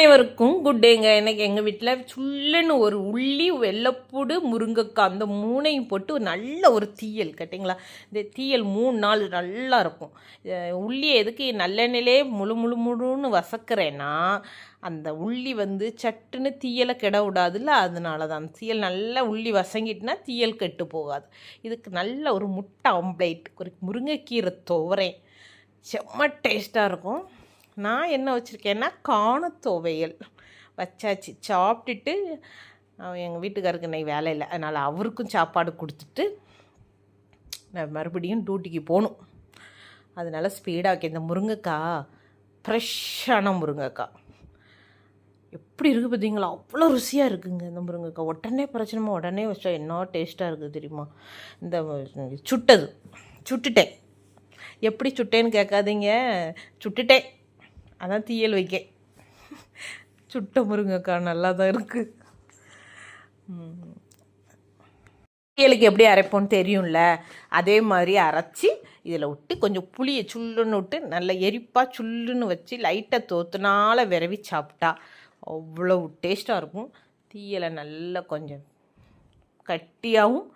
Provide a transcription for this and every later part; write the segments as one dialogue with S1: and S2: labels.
S1: அனைவருக்கும் குட் டேங்க. எனக்கு எங்கள் வீட்டில் சுல்லுன்னு ஒரு உள்ளி, வெள்ளைப்பூடு, முருங்கைக்காய் அந்த மூணையும் போட்டு நல்ல ஒரு தீயல் கேட்டிங்களா. இந்த தீயல் 3 நாள் நல்லா இருக்கும். உள்ளியை எதுக்கு நல்லெண்ணெயிலே முழு முழு முழுன்னு வசக்கிறேன்னா, அந்த உள்ளி சட்டுன்னு தீயலை கெட விடாதுல்ல, அதனால தான் அந்த தீயல் நல்லா உள்ளி வசங்கிட்டுனா தீயல் கெட்டு போகாது. இதுக்கு நல்ல ஒரு முட்டை ஆம்ப்லேட், ஒரு முருங்கைக்கீரை துவரேன், செம்ம டேஸ்ட்டாக இருக்கும். நான் என்ன வச்சுருக்கேன்னா துவையல் வச்சாச்சு. சாப்பிட்டுட்டு எங்கள் வீட்டுக்காருக்கு இன்னைக்கு வேலை இல்லை, அதனால் அவருக்கும் சாப்பாடு கொடுத்துட்டு நான் மறுபடியும் டியூட்டிக்கு போகணும். அதனால் ஸ்பீடாக வைக்க. இந்த முருங்கைக்காய் ஃப்ரெஷ்ஷான முருங்கைக்காய் எப்படி இருக்குது பார்த்தீங்களா, அவ்வளோ ருசியாக இருக்குங்க இந்த முருங்கைக்காய். உடனே பிரச்சனைமா உடனே வச்சா என்ன டேஸ்ட்டாக இருக்குது தெரியுமா. இந்த சுட்டுட்டேன். எப்படி சுட்டேன்னு கேட்காதீங்க, சுட்டுட்டேன். அதான் தீயல் வைக்க. சுட்ட முருங்கைக்காய் நல்லா தான் இருக்குது. தீயலுக்கு எப்படி அரைப்போன்னு தெரியும்ல, அதே மாதிரி அரைச்சி இதில் விட்டு கொஞ்சம் புளியை சுல்லுன்னு விட்டு நல்லா எரிப்பாக சுல்லுன்னு வச்சு லைட்டாக தோத்துனால விரவி சாப்பிட்டா அவ்வளோ டேஸ்ட்டாக இருக்கும். தீயலை நல்லா கொஞ்சம் கட்டியாகவும்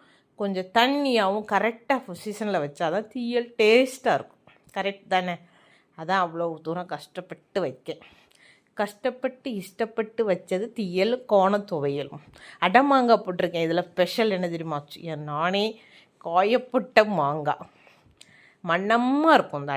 S1: கொஞ்சம் தண்ணியாகவும் கரெக்டாக சீசனில் வச்சா தான் தீயல் டேஸ்ட்டாக இருக்கும். கரெக்ட் தானே? அதான் அவ்வளோ தூரம் கஷ்டப்பட்டு வைக்க. கஷ்டப்பட்டு இஷ்டப்பட்டு வச்சது தீயல் துவையலும். அடமாங்காய் போட்டிருக்கேன். இதில் ஸ்பெஷல் என்ன தெரியுமா, நானே காயப்பட்ட மாங்காய் மண்ணமாக இருக்கும் இந்த